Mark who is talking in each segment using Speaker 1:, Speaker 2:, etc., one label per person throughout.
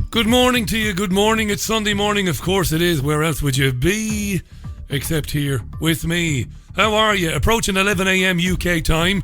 Speaker 1: Good morning to you, good morning. It's Sunday morning, of course it is. Where else would you be except here with me? How are you? Approaching 11am UK time.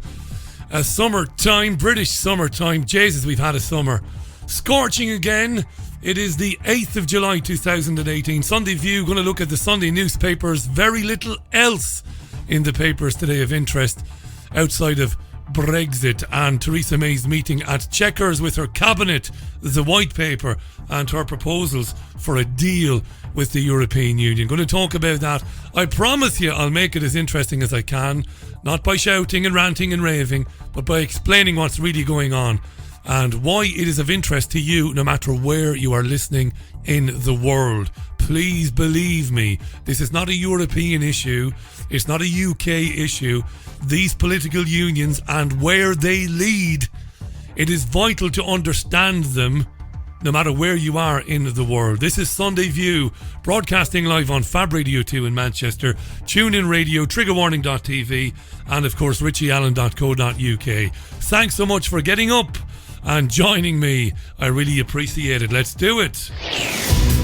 Speaker 1: A summertime, British summertime. Jesus, we've had a summer. Scorching again. It is the 8th of July 2018. Sunday View, going to look at the Sunday newspapers. Very little else in the papers today of interest outside of Brexit and Theresa May's meeting at Chequers with her cabinet, the white paper and her proposals for a deal with the European Union. Going to talk about that. I promise you I'll make it as interesting as I can, not by shouting and ranting and raving, but by explaining what's really going on and why it is of interest to you no matter where you are listening in the world. Please believe me, this is not a European issue, it's not a UK issue. These political unions and where they lead, it is vital to understand them no matter where you are in the world. This is Sunday View, broadcasting live on Fab Radio 2 in Manchester, TuneIn Radio, triggerwarning.tv and of course richieallen.co.uk. Thanks so much for getting up and joining me. I really appreciate it. Let's do it.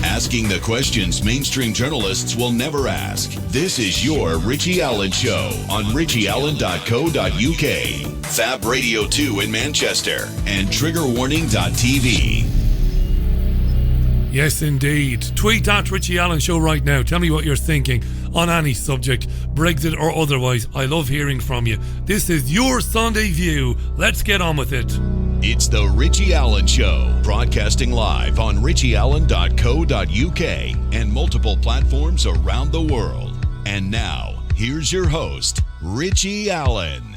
Speaker 2: Asking the questions mainstream journalists will never ask. This is your Richie Allen Show on richieallen.co.uk, Fab Radio 2 in Manchester, and triggerwarning.tv.
Speaker 1: Yes, indeed. Tweet at Richie Allen Show right now. Tell me what you're thinking on any subject, Brexit or otherwise. I love hearing from you. This is your Sunday View. Let's get on with it.
Speaker 2: It's the Richie Allen Show, broadcasting live on richieallen.co.uk and multiple platforms around the world. And now, here's your host, Richie Allen.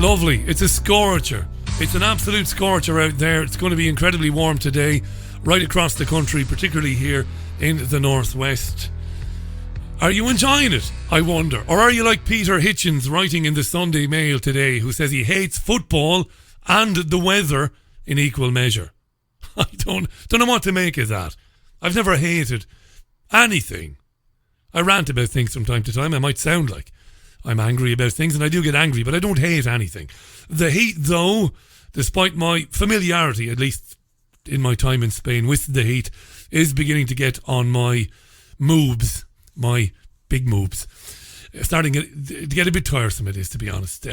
Speaker 1: Lovely. It's a scorcher. It's an absolute scorcher out there. It's going to be incredibly warm today, right across the country, particularly here in the northwest. Are you enjoying it, I wonder? Or are you like Peter Hitchens writing in the Sunday Mail today, who says he hates football and the weather in equal measure? I don't know what to make of that. I've never hated anything. I rant about things from time to time. I might sound like I'm angry about things, and I do get angry, but I don't hate anything. The heat, though, despite my familiarity, at least in my time in Spain, with the heat, is beginning to get on my moobs. My big moves. Starting to get a bit tiresome, it is, to be honest.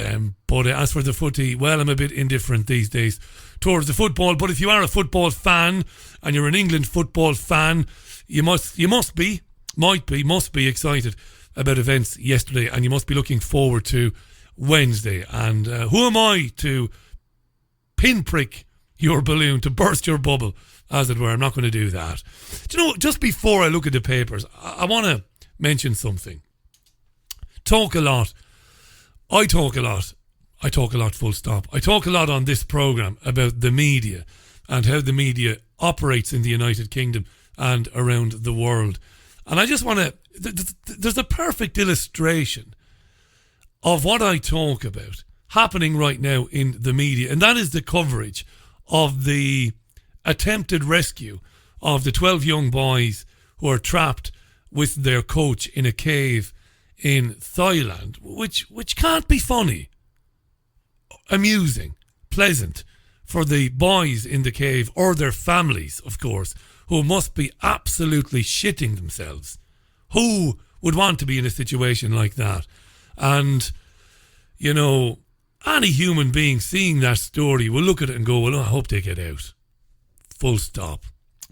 Speaker 1: But as for the footy, well, I'm a bit indifferent these days towards the football. But if you are a football fan and you're an England football fan, you must be excited about events yesterday, and you must be looking forward to Wednesday. And who am I to pinprick your balloon, to burst your bubble, as it were? I'm not going to do that. Do you know, just before I look at the papers, I want to mention something. Talk a lot. I talk a lot, full stop. I talk a lot on this programme about the media and how the media operates in the United Kingdom and around the world. And I just want to... There's a perfect illustration of what I talk about happening right now in the media, and that is the coverage of the attempted rescue of the 12 young boys who are trapped with their coach in a cave in Thailand, which can't be funny, amusing, pleasant for the boys in the cave or their families, of course, who must be absolutely shitting themselves. Who would want to be in a situation like that? And, you know, any human being seeing that story will look at it and go, well, I hope they get out. Full stop.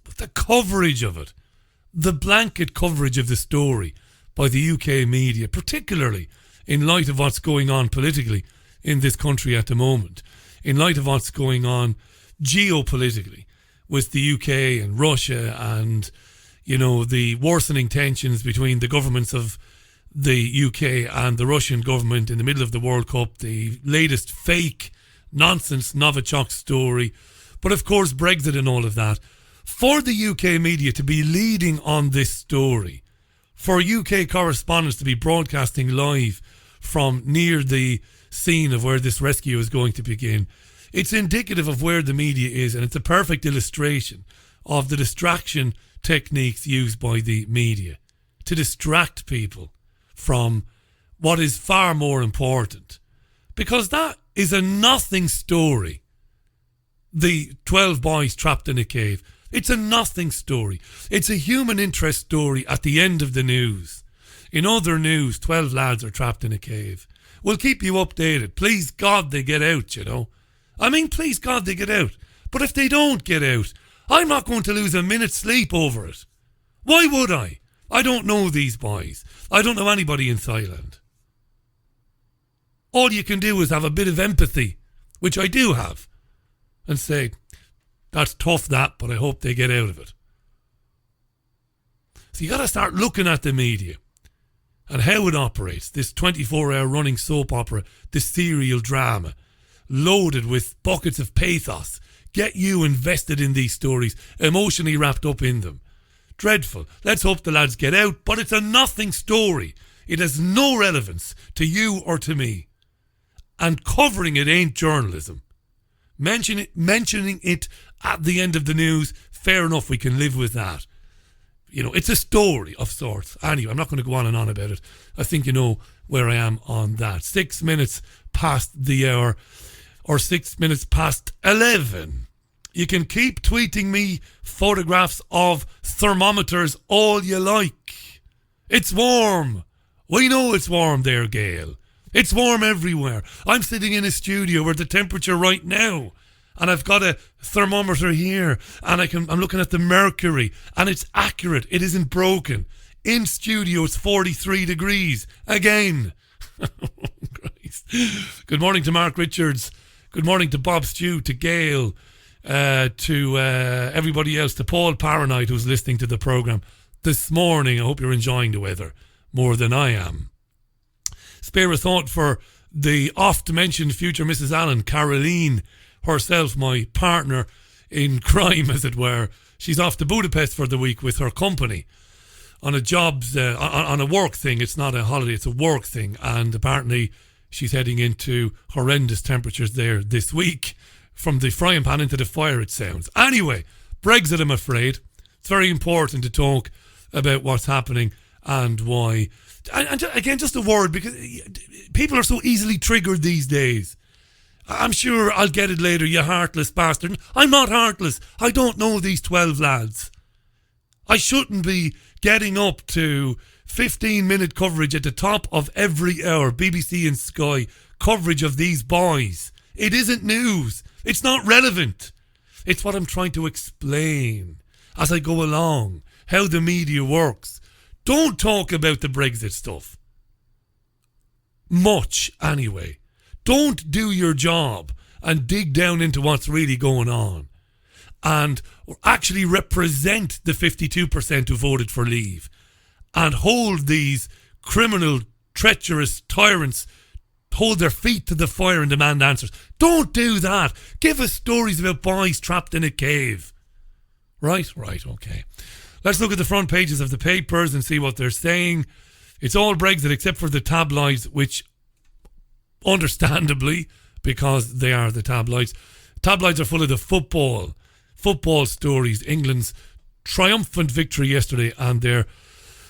Speaker 1: But the coverage of it, the blanket coverage of the story by the UK media, particularly in light of what's going on politically in this country at the moment, in light of what's going on geopolitically with the UK and Russia and, you know, the worsening tensions between the governments of the UK and the Russian government in the middle of the World Cup, the latest fake nonsense Novichok story, but of course Brexit and all of that. For the UK media to be leading on this story, for UK correspondents to be broadcasting live from near the scene of where this rescue is going to begin, it's indicative of where the media is, and it's a perfect illustration of the distraction techniques used by the media to distract people from what is far more important. Because that is a nothing story. the 12 boys trapped in a cave. It's a nothing story. It's a human interest story at the end of the news. In other news, 12 lads are trapped in a cave. We'll keep you updated. Please God they get out, you know. I mean, please God they get out. But if they don't get out, I'm not going to lose a minute's sleep over it. Why would I? I don't know these boys. I don't know anybody in Thailand. All you can do is have a bit of empathy, which I do have, and say, that's tough that, but I hope they get out of it. So you got to start looking at the media and how it operates, this 24-hour running soap opera, this serial drama, loaded with buckets of pathos, get you invested in these stories, emotionally wrapped up in them. Dreadful. Let's hope the lads get out, but it's a nothing story. It has no relevance to you or to me. And covering it ain't journalism. Mentioning it at the end of the news, fair enough, we can live with that. You know, it's a story of sorts. Anyway, I'm not going to go on and on about it. I think you know where I am on that. 6 minutes past the hour, or 6 minutes past 11. You can keep tweeting me photographs of thermometers all you like. It's warm. We know it's warm there, Gail. It's warm everywhere. I'm sitting in a studio where the temperature right now, and I've got a thermometer here, and I'm looking at the mercury, and it's accurate. It isn't broken. In studio, it's 43 degrees again. Christ. Good morning to Mark Richards. Good morning to Bob Stew, to Gail, to everybody else, to Paul Paranite who's listening to the programme this morning. I hope you're enjoying the weather more than I am. Spare a thought for the oft-mentioned future Mrs. Allen, Caroline herself, my partner in crime, as it were. She's off to Budapest for the week with her company on a jobs, on a work thing. It's not a holiday, it's a work thing. And apparently she's heading into horrendous temperatures there this week. From the frying pan into the fire, it sounds. Anyway, Brexit, I'm afraid. It's very important to talk about what's happening and why. And again, just a word, because people are so easily triggered these days. I'm sure I'll get it later, you heartless bastard. I'm not heartless. I don't know these 12 lads. I shouldn't be getting up to 15-minute coverage at the top of every hour, BBC and Sky, coverage of these boys. It isn't news. It's not relevant. It's what I'm trying to explain as I go along, how the media works. Don't talk about the Brexit stuff. Much, anyway. Don't do your job and dig down into what's really going on and actually represent the 52% who voted for leave and hold these criminal, treacherous tyrants, hold their feet to the fire and demand answers. Don't do that. Give us stories about boys trapped in a cave. Right, okay. Let's look at the front pages of the papers and see what they're saying. It's all Brexit except for the tabloids, which understandably, because they are the tabloids are full of the football stories. England's triumphant victory yesterday and their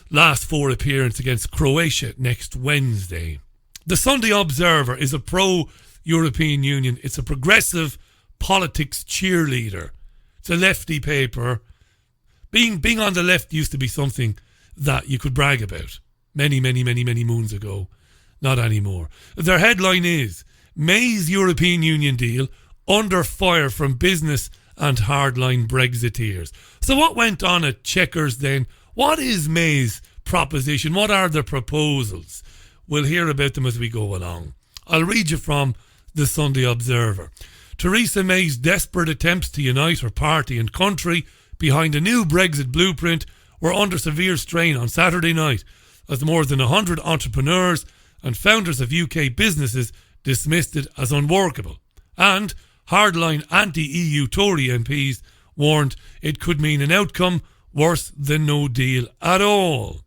Speaker 1: last 4 appearance against Croatia next Wednesday. The Sunday Observer is a pro-European Union. It's a progressive politics cheerleader. It's a lefty paper. Being on the left used to be something that you could brag about many moons ago. Not anymore. Their headline is, May's European Union deal under fire from business and hardline Brexiteers. So what went on at Chequers then? What is May's proposition? What are the proposals? We'll hear about them as we go along. I'll read you from the Sunday Observer. Theresa May's desperate attempts to unite her party and country behind a new Brexit blueprint were under severe strain on Saturday night as more than 100 entrepreneurs and founders of UK businesses dismissed it as unworkable. And hardline anti-EU Tory MPs warned it could mean an outcome worse than no deal at all.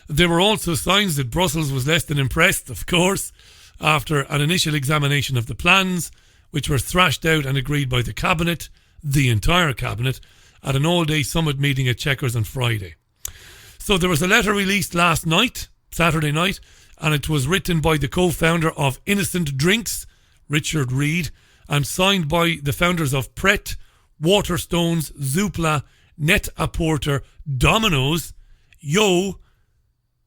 Speaker 1: There were also signs that Brussels was less than impressed, of course, after an initial examination of the plans, which were thrashed out and agreed by the Cabinet, the entire Cabinet, at an all-day summit meeting at Chequers on Friday. So there was a letter released last night, Saturday night, and it was written by the co-founder of Innocent Drinks, Richard Reid, and signed by the founders of Pret, Waterstones, Zoopla, Net-a-Porter, Domino's, Yo,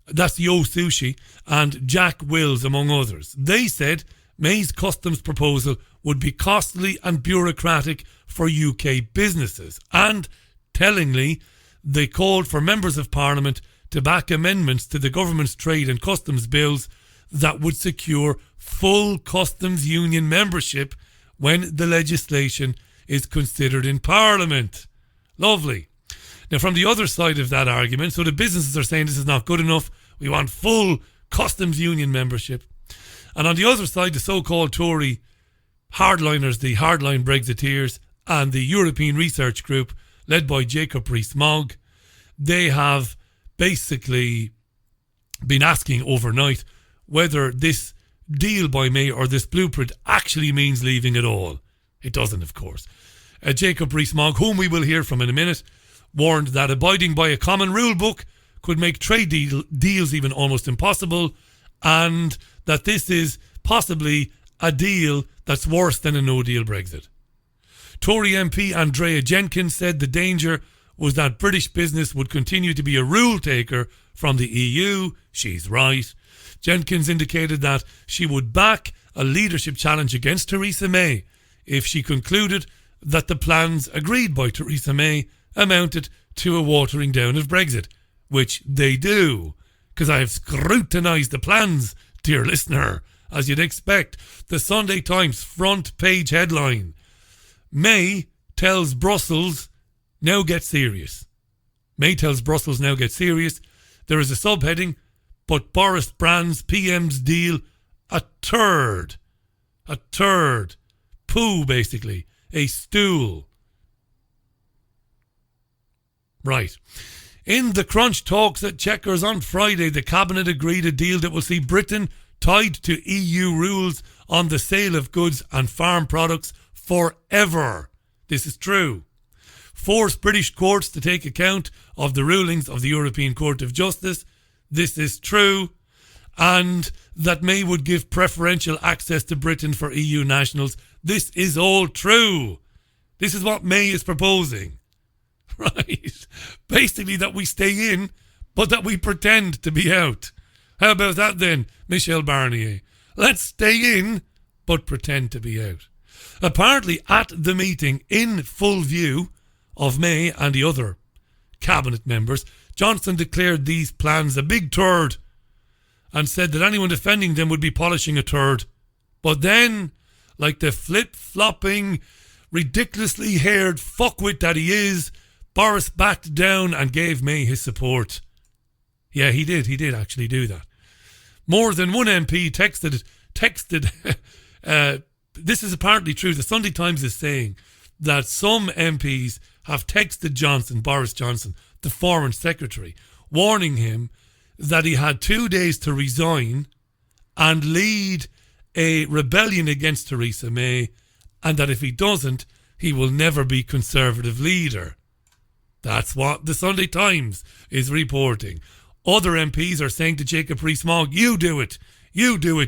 Speaker 1: that's Yo Sushi, and Jack Wills, among others. They said May's customs proposal would be costly and bureaucratic for UK businesses, and, tellingly, they called for members of Parliament to back amendments to the government's trade and customs bills that would secure full customs union membership when the legislation is considered in Parliament. Lovely. Now, from the other side of that argument, so the businesses are saying this is not good enough, we want full customs union membership. And on the other side, the so-called Tory hardliners, the hardline Brexiteers, and the European Research Group, led by Jacob Rees-Mogg, they have basically been asking overnight whether this deal by May or this blueprint actually means leaving at all. It doesn't, of course. Jacob Rees-Mogg, whom we will hear from in a minute, warned that abiding by a common rule book could make trade deals even almost impossible, and that this is possibly a deal that's worse than a no-deal Brexit. Tory MP Andrea Jenkins said the danger was that British business would continue to be a rule taker from the EU. She's right. Jenkins indicated that she would back a leadership challenge against Theresa May if she concluded that the plans agreed by Theresa May amounted to a watering down of Brexit, which they do, because I have scrutinised the plans, dear listener, as you'd expect. The Sunday Times front page headline: May tells Brussels, now get serious. May tells Brussels, now get serious. There is a subheading, but Boris brands PM's deal a turd. A turd. Poo, basically. A stool. Right. In the crunch talks at Chequers on Friday, the Cabinet agreed a deal that will see Britain tied to EU rules on the sale of goods and farm products forever. This is true. Force British courts to take account of the rulings of the European Court of Justice. This is true. And that May would give preferential access to Britain for EU nationals. This is all true. This is what May is proposing. Right. Basically that we stay in, but that we pretend to be out. How about that then, Michel Barnier? Let's stay in, but pretend to be out. Apparently at the meeting, in full view of May and the other cabinet members, Johnson declared these plans a big turd and said that anyone defending them would be polishing a turd. But then, like the flip-flopping, ridiculously haired fuckwit that he is, Boris backed down and gave May his support. Yeah, he did actually do that. More than one MP texted, this is apparently true. The Sunday Times is saying that some MPs have texted Boris Johnson, the Foreign Secretary, warning him that he had 2 days to resign and lead a rebellion against Theresa May, and that if he doesn't, he will never be Conservative leader. That's what the Sunday Times is reporting. Other MPs are saying to Jacob Rees-Mogg, you do it,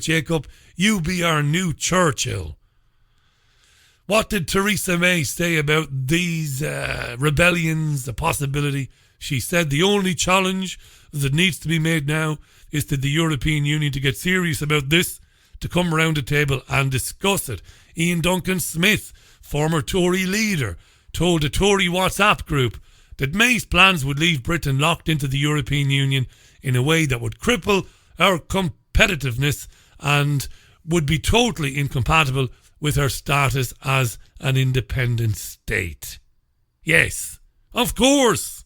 Speaker 1: Jacob. You be our new Churchill. What did Theresa May say about these rebellions, the possibility? She said the only challenge that needs to be made now is to the European Union to get serious about this, to come around the table and discuss it. Ian Duncan Smith, former Tory leader, told a Tory WhatsApp group that May's plans would leave Britain locked into the European Union in a way that would cripple our competitiveness and would be totally incompatible with her status as an independent state. Yes, of course.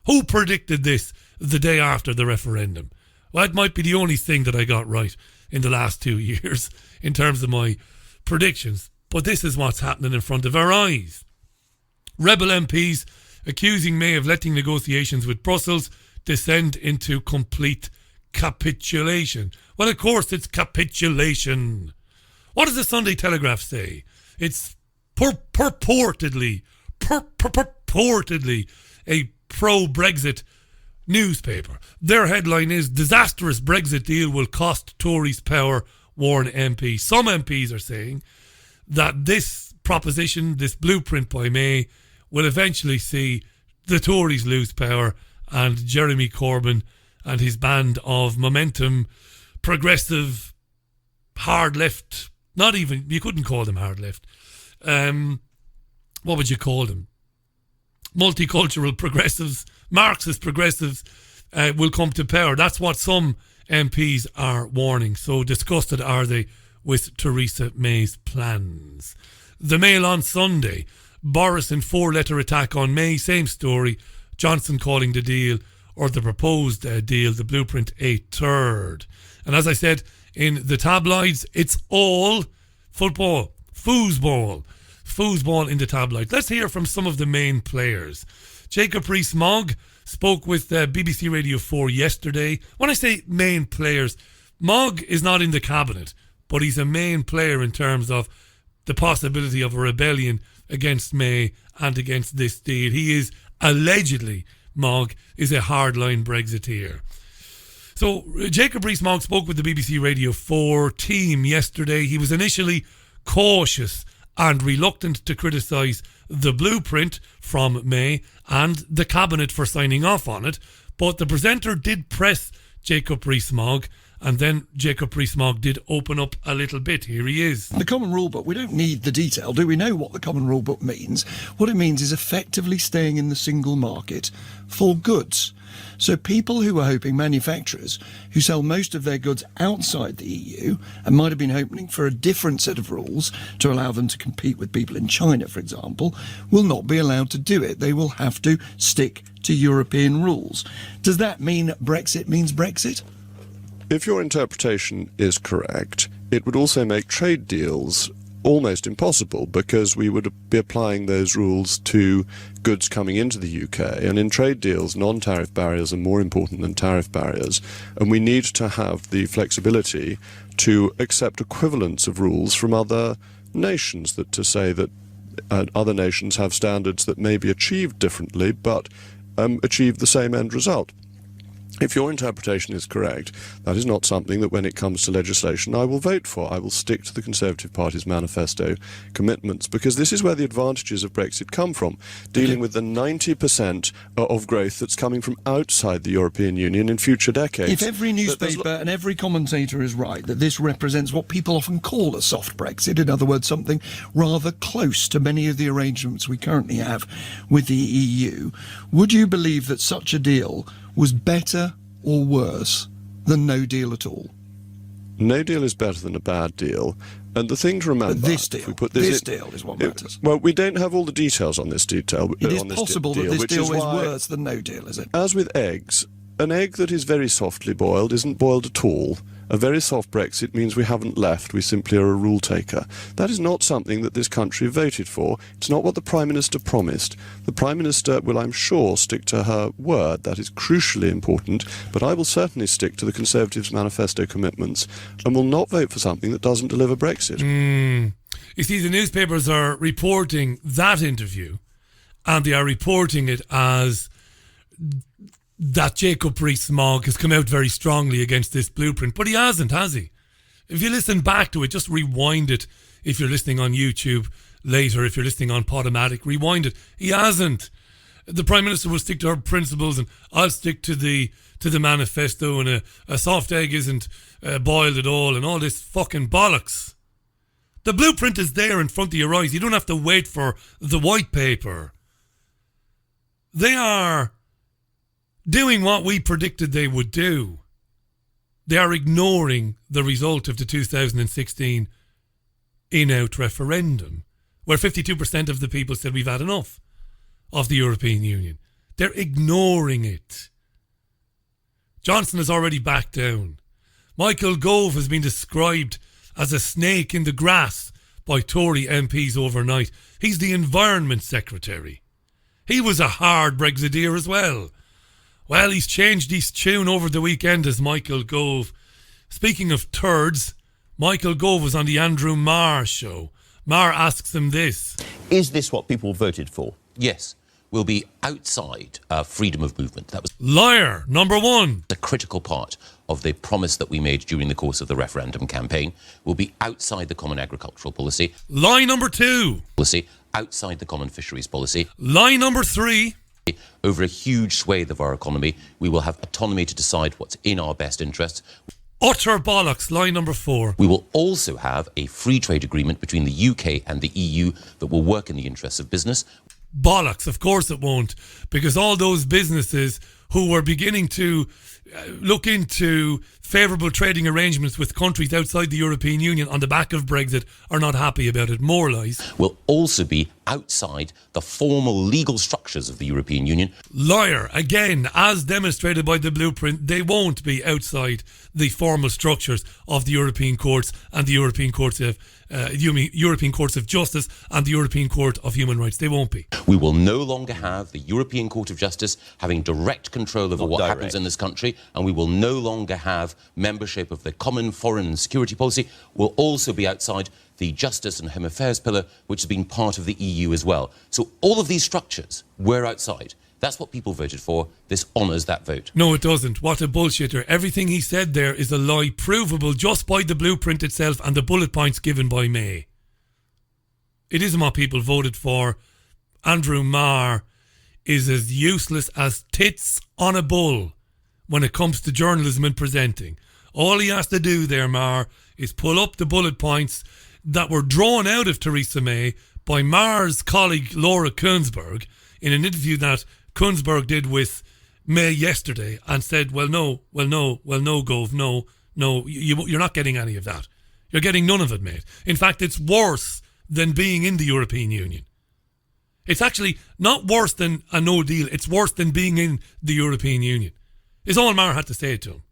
Speaker 1: Who predicted this the day after the referendum? Well, it might be the only thing that I got right in the last 2 years in terms of my predictions. But this is what's happening in front of our eyes. Rebel MPs accusing May of letting negotiations with Brussels descend into complete capitulation. Well, of course it's capitulation. What does the Sunday Telegraph say? It's purportedly a pro-Brexit newspaper. Their headline is, disastrous Brexit deal will cost Tories power, warn MPs. Some MPs are saying that this proposition, this blueprint by May, will eventually see the Tories lose power and Jeremy Corbyn and his band of momentum, progressive, hard left, not even, you couldn't call them hard left. What would you call them? Multicultural progressives, Marxist progressives will come to power. That's what some MPs are warning. So disgusted are they with Theresa May's plans. The Mail on Sunday, Boris in 4-letter attack on May, same story. Johnson calling the deal, or the proposed deal, the blueprint, a turd. And as I said, in the tabloids, it's all football, foosball in the tabloids. Let's hear from some of the main players. Jacob Rees-Mogg spoke with BBC Radio 4 yesterday. When I say main players, Mogg is not in the cabinet, but he's a main player in terms of the possibility of a rebellion against May and against this deal. He is allegedly, Mogg is a hardline Brexiteer. So Jacob Rees-Mogg spoke with the BBC Radio 4 team yesterday. He was initially cautious and reluctant to criticise the blueprint from May and the cabinet for signing off on it. But the presenter did press Jacob Rees-Mogg, and then Jacob Rees-Mogg did open up a little bit. Here he is.
Speaker 3: The Common Rule Book, we don't need the detail. Do we know what the Common Rule Book means? What it means is effectively staying in the single market for goods. So people who are hoping, manufacturers who sell most of their goods outside the EU and might have been hoping for a different set of rules to allow them to compete with people in China, for example, will not be allowed to do it. They will have to stick to European rules. Does that mean Brexit means Brexit?
Speaker 4: If your interpretation is correct, it would also make trade deals almost impossible, because we would be applying those rules to goods coming into the UK. And in trade deals, non-tariff barriers are more important than tariff barriers. And we need to have the flexibility to accept equivalence of rules from other nations, that to say that other nations have standards that may be achieved differently, but achieve the same end result. If your interpretation is correct, that is not something that when it comes to legislation I will vote for. I will stick to the Conservative Party's manifesto commitments, because this is where the advantages of Brexit come from, dealing with the 90% of growth that's coming from outside the European Union in future decades.
Speaker 3: If every newspaper and every commentator is right that this represents what people often call a soft Brexit, in other words, something rather close to many of the arrangements we currently have with the EU, would you believe that such a deal was better or worse than no deal at all?
Speaker 4: No deal is better than a bad deal. And the thing to remember...
Speaker 3: But this deal,
Speaker 4: if we put
Speaker 3: this deal is what matters.
Speaker 4: Well, we don't have all the details on this detail.
Speaker 3: It is possible that this deal is worse than no deal, is it?
Speaker 4: As with eggs, an egg that is very softly boiled isn't boiled at all. A very soft Brexit means we haven't left, we simply are a rule taker. That is not something that this country voted for. It's not what the Prime Minister promised. The Prime Minister will, I'm sure, stick to her word. That is crucially important. But I will certainly stick to the Conservatives' manifesto commitments and will not vote for something that doesn't deliver Brexit.
Speaker 1: You see, the newspapers are reporting that interview, and they are reporting it as that Jacob Rees-Mogg has come out very strongly against this blueprint, but he hasn't, has he? If you listen back to it, just rewind it. If you're listening on YouTube later, if you're listening on Podomatic, rewind it. He hasn't. The Prime Minister will stick to her principles, and I'll stick to the manifesto, and a soft egg isn't boiled at all, and all this fucking bollocks. The blueprint is there in front of your eyes. You don't have to wait for the white paper. They are doing what we predicted they would do. They are ignoring the result of the 2016 in-out referendum, where 52% of the people said we've had enough of the European Union. They're ignoring it. Johnson has already backed down. Michael Gove has been described as a snake in the grass by Tory MPs overnight. He's the Environment Secretary. He was a hard Brexiteer as well. Well, he's changed his tune over the weekend as Michael Gove. Speaking of turds, Michael Gove was on the Andrew Marr show. Marr asks him this.
Speaker 5: Is this what people voted for? Yes. will be outside freedom of movement. That was
Speaker 1: Liar number one.
Speaker 5: the critical part of the promise that we made during the course of the referendum campaign. Will be outside the common agricultural policy,
Speaker 1: Lie number two.
Speaker 5: outside the common fisheries policy.
Speaker 1: Lie number three.
Speaker 5: Over a huge swathe of our economy, we will have autonomy to decide what's in our best interests.
Speaker 1: Utter bollocks. Lie number four.
Speaker 5: We will also have a free trade agreement between the UK and the EU that will work in the interests of business.
Speaker 1: Bollocks. Of course it won't, because all those businesses who were beginning to look into favourable trading arrangements with countries outside the European Union on the back of Brexit are not happy about it. More lies.
Speaker 5: Will also be outside the formal legal structures of the European Union.
Speaker 1: Liar. Again, as demonstrated by the blueprint, they won't be outside the formal structures of the European courts and the European courts of European Courts of Justice and the European Court of Human Rights. They won't be.
Speaker 5: We will no longer have the European Court of Justice having direct control over what happens in this country, and we will no longer have membership of the common foreign and security policy. We'll also be outside the Justice and Home Affairs pillar, which has been part of the EU as well. So all of these structures, we're outside. That's what people voted for. This honours that vote.
Speaker 1: No, it doesn't. What a bullshitter. Everything he said there is a lie, provable just by the blueprint itself and the bullet points given by May. It isn't what people voted for. Andrew Marr is as useless as tits on a bull when it comes to journalism and presenting. All he has to do there, Marr, is pull up the bullet points that were drawn out of Theresa May by Marr's colleague Laura Kuenssberg in an interview that Kuenssberg did with May yesterday, and said, well, no, Gov, no, you're not getting any of that. You're getting none of it, mate. In fact, it's worse than being in the European Union. It's actually not worse than a no deal. It's worse than being in the European Union. Is all Marr had to say to him.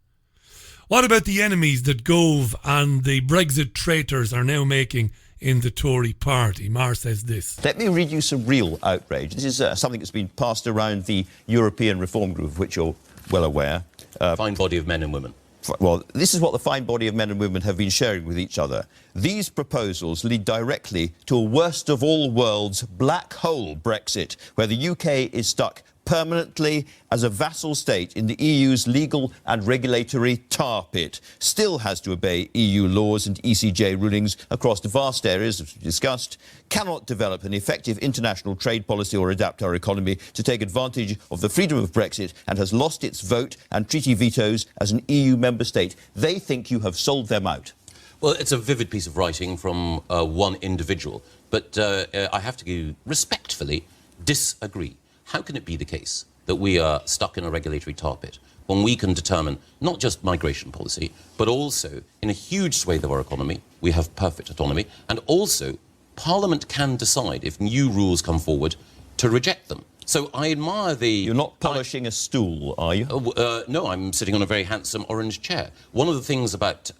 Speaker 1: What about the enemies that Gove and the Brexit traitors are now making in the Tory party? Marr says this.
Speaker 6: Let me read you some real outrage. This is something that's been passed around the European Reform Group, of which you're well aware.
Speaker 5: Fine body of men and women.
Speaker 6: Well, this is what the fine body of men and women have been sharing with each other. These proposals lead directly to a worst of all worlds black hole Brexit, where the UK is stuck permanently as a vassal state in the EU's legal and regulatory tar pit, still has to obey EU laws and ECJ rulings across vast areas, as we discussed, cannot develop an effective international trade policy or adapt our economy to take advantage of the freedom of Brexit, and has lost its vote and treaty vetoes as an EU member state. They think you have sold them out.
Speaker 5: Well, it's a vivid piece of writing from one individual, but I have to respectfully disagree. How can it be the case that we are stuck in a regulatory tar pit when we can determine not just migration policy, but also in a huge swathe of our economy, we have perfect autonomy, and also Parliament can decide if new rules come forward to reject them. So I admire the...
Speaker 6: You're not polishing a stool, are you?
Speaker 5: No, I'm sitting on a very handsome orange chair. One of the things about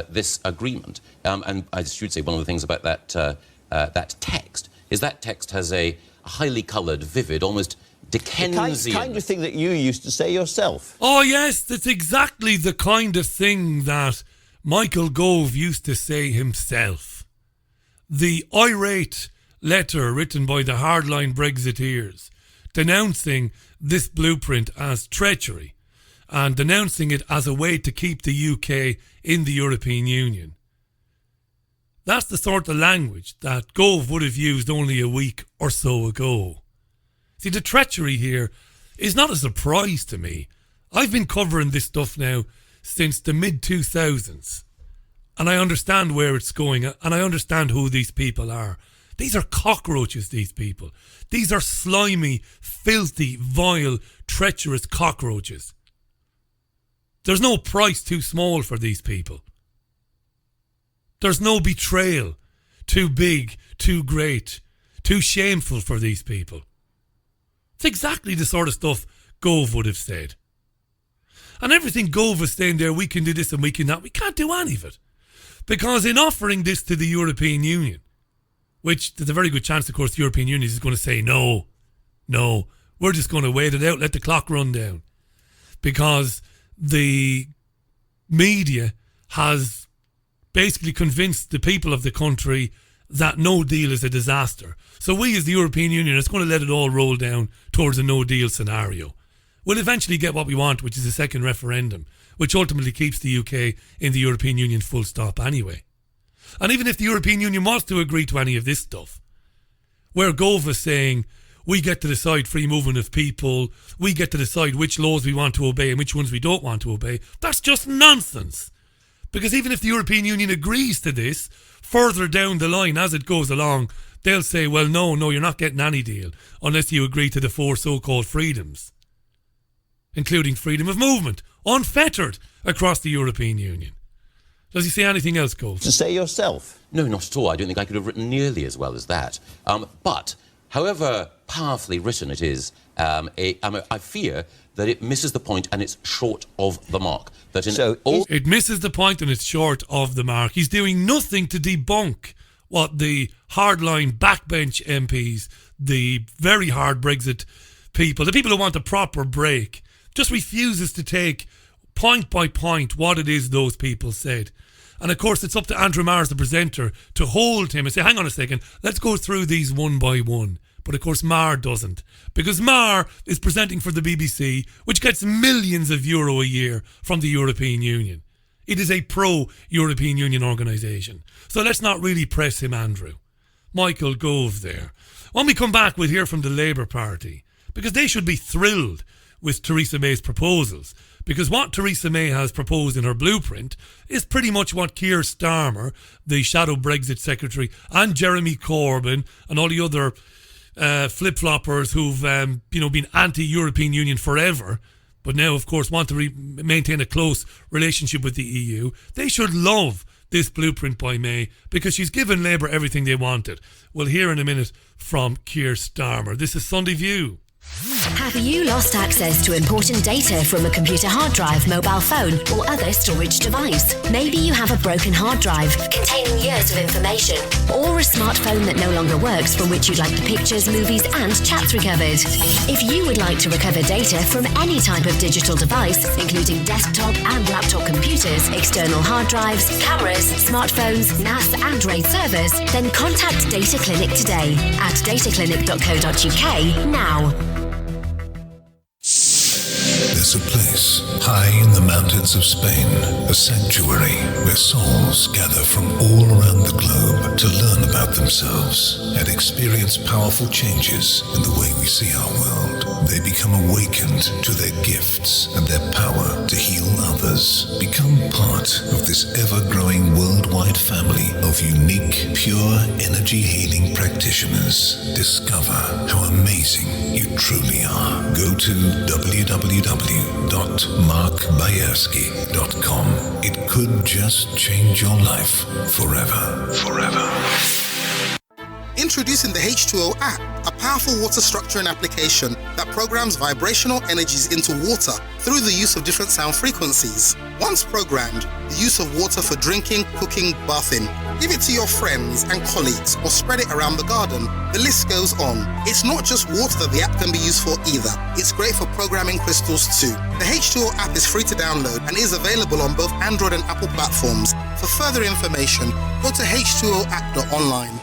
Speaker 5: this agreement, and I should say one of the things about that text, is that text has a highly coloured, vivid, almost Dickensian...
Speaker 6: The kind of thing that you used to say yourself.
Speaker 1: Oh, yes, that's exactly the kind of thing that Michael Gove used to say himself. The irate letter written by the hardline Brexiteers denouncing this blueprint as treachery and denouncing it as a way to keep the UK in the European Union. That's the sort of language that Gove would have used only a week or so ago. See, the treachery here is not a surprise to me. I've been covering this stuff now since the mid-2000s. And I understand where it's going, and I understand who these people are. These are cockroaches, these people. These are slimy, filthy, vile, treacherous cockroaches. There's no price too small for these people. There's no betrayal too big, too great, too shameful for these people. It's exactly the sort of stuff Gove would have said. And everything Gove was saying there, we can do this and we can that, we can't do any of it. Because in offering this to the European Union, which there's a very good chance, of course, the European Union is going to say, no, we're just going to wait it out, let the clock run down. Because the media has basically convinced the people of the country that no deal is a disaster. So we as the European Union are going to let it all roll down towards a no deal scenario. We'll eventually get what we want, which is a second referendum, which ultimately keeps the UK in the European Union full stop anyway. And even if the European Union was to agree to any of this stuff, where Gove is saying we get to decide free movement of people, we get to decide which laws we want to obey and which ones we don't want to obey, that's just nonsense. Because even if the European Union agrees to this, further down the line as it goes along, they'll say, well, no, you're not getting any deal unless you agree to the 4 so-called freedoms, including freedom of movement, unfettered across the European Union. Does he say anything else, Cole?
Speaker 6: To say yourself?
Speaker 5: No, not at all. I don't think I could have written nearly as well as that. But however powerfully written it is, I fear that it misses the point and it's short of the mark. It
Speaker 1: misses the point and it's short of the mark. He's doing nothing to debunk what the hardline backbench MPs, the very hard Brexit people, the people who want a proper break, just refuses to take point by point what it is those people said. And of course it's up to Andrew Marr as the presenter to hold him and say, hang on a second, let's go through these one by one. But of course Marr doesn't, because Marr is presenting for the BBC, which gets millions of euro a year from the European Union. It is a pro-European Union organisation. So let's not really press him, Andrew. Michael Gove there. When we come back, we'll hear from the Labour Party, because they should be thrilled with Theresa May's proposals. Because what Theresa May has proposed in her blueprint is pretty much what Keir Starmer, the shadow Brexit secretary, and Jeremy Corbyn and all the other flip-floppers who've been anti-European Union forever, but now, of course, want to maintain a close relationship with the EU. They should love this blueprint by May because she's given Labour everything they wanted. We'll hear in a minute from Keir Starmer. This is Sunday View.
Speaker 7: Have you lost access to important data from a computer hard drive, mobile phone, or other storage device? Maybe you have a broken hard drive containing years of information, or a smartphone that no longer works from which you'd like the pictures, movies, and chats recovered. If you would like to recover data from any type of digital device, including desktop and laptop computers, external hard drives, cameras, smartphones, NAS, and RAID servers, then contact Data Clinic today at dataclinic.co.uk now.
Speaker 8: There's a place high in the mountains of Spain, a sanctuary where souls gather from all around the globe to learn about themselves and experience powerful changes in the way we see our world. They become awakened to their gifts and their power to heal others. Become part of this ever-growing worldwide family of unique, pure energy healing practitioners. Discover how amazing you truly are. Go to www.markbayerski.com. It could just change your life forever. Forever.
Speaker 9: Introducing the H2O app, a powerful water structuring application that programs vibrational energies into water through the use of different sound frequencies. Once programmed, the use of water for drinking, cooking, bathing. Give it to your friends and colleagues or spread it around the garden. The list goes on. It's not just water that the app can be used for either. It's great for programming crystals too. The H2O app is free to download and is available on both Android and Apple platforms. For further information, go to h2oapp.online.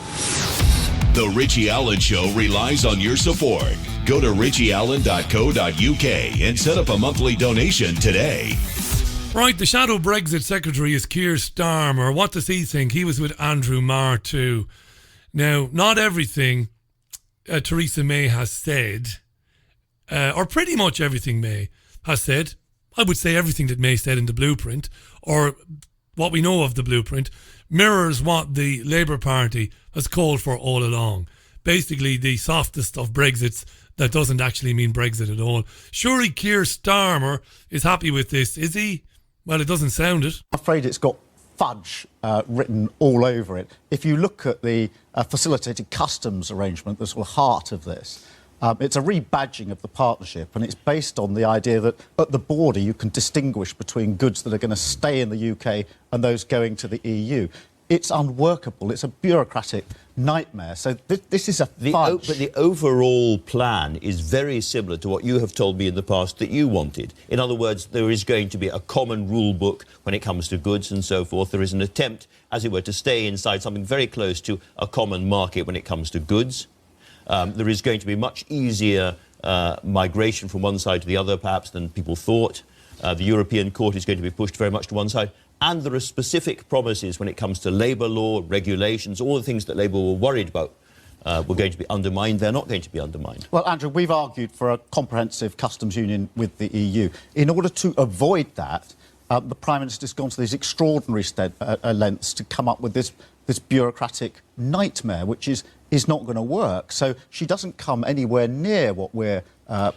Speaker 2: The Richie Allen Show relies on your support. Go to richieallen.co.uk and set up a monthly donation today.
Speaker 1: Right, the shadow Brexit secretary is Keir Starmer. What does he think? He was with Andrew Marr too. Now, not everything Theresa May has said, or pretty much everything May has said, I would say everything that May said in the blueprint, or what we know of the blueprint, mirrors what the Labour Party has called for all along. Basically, the softest of Brexits that doesn't actually mean Brexit at all. Surely Keir Starmer is happy with this, is he? Well, it doesn't sound it.
Speaker 10: I'm afraid it's got fudge written all over it. If you look at the facilitated customs arrangement, the sort of heart of this, it's a rebadging of the partnership, and it's based on the idea that at the border you can distinguish between goods that are going to stay in the UK and those going to the EU. It's unworkable. It's a bureaucratic nightmare. So this is a
Speaker 6: But
Speaker 10: fudge.
Speaker 6: the overall plan is very similar to what you have told me in the past that you wanted. In other words, there is going to be a common rule book when it comes to goods and so forth. There is an attempt, as it were, to stay inside something very close to a common market when it comes to goods. There is going to be much easier migration from one side to the other, perhaps, than people thought. The European Court is going to be pushed very much to one side. And there are specific promises when it comes to labour law, regulations, all the things that Labour were worried about were going to be undermined. They're not going to be undermined.
Speaker 10: Well, Andrew, we've argued for a comprehensive customs union with the EU. In order to avoid that, the Prime Minister's gone to these extraordinary lengths to come up with this bureaucratic nightmare, which is not going to work. So she doesn't come anywhere near what we're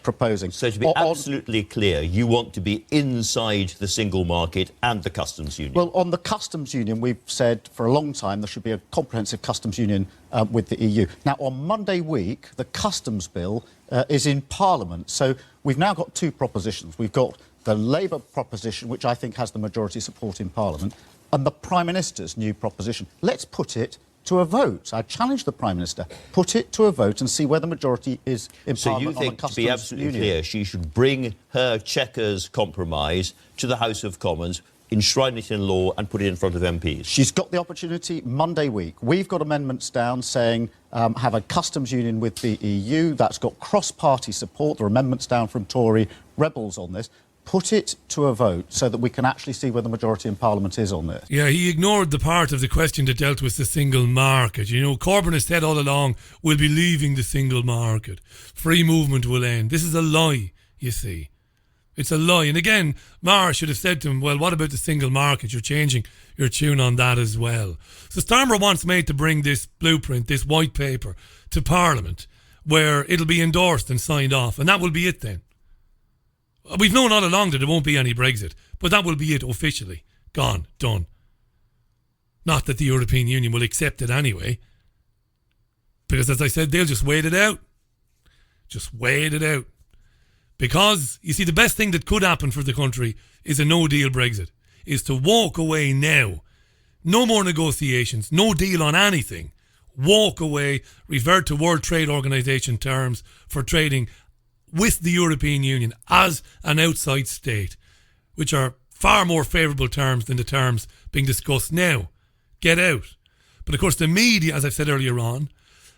Speaker 10: proposing.
Speaker 6: So to be absolutely clear, you want to be inside the single market and the customs union?
Speaker 10: Well, on the customs union, we've said for a long time there should be a comprehensive customs union with the EU. Now, on Monday week, the customs bill is in Parliament. So we've now got two propositions. We've got the Labour proposition, which I think has the majority support in Parliament, and the Prime Minister's new proposition. Let's put it to a vote. I challenge the Prime Minister. Put it to a vote and see where the majority is in Parliament on a customs union.
Speaker 6: So you think, to be absolutely clear, she should bring her Chequers compromise to the House of Commons, enshrine it in law and put it in front of MPs?
Speaker 10: She's got the opportunity Monday week. We've got amendments down saying have a customs union with the EU. That's got cross-party support. There are amendments down from Tory rebels on this. Put it to a vote so that we can actually see where the majority in Parliament is on this.
Speaker 1: Yeah, he ignored the part of the question that dealt with the single market. You know, Corbyn has said all along, we'll be leaving the single market. Free movement will end. This is a lie, you see. It's a lie. And again, Maher should have said to him, well, what about the single market? You're changing your tune on that as well. So Starmer wants May to bring this blueprint, this white paper, to Parliament, where it'll be endorsed and signed off. And that will be it then. We've known all along that there won't be any Brexit, but that will be it officially. Gone, done. Not that the European Union will accept it anyway. Because, as I said, they'll just wait it out. Just wait it out. Because, you see, the best thing that could happen for the country is a no-deal Brexit. Is to walk away now. No more negotiations. No deal on anything. Walk away. Revert to World Trade Organization terms for trading with the European Union as an outside state, which are far more favourable terms than the terms being discussed now. Get out. But of course the media, as I've said earlier on,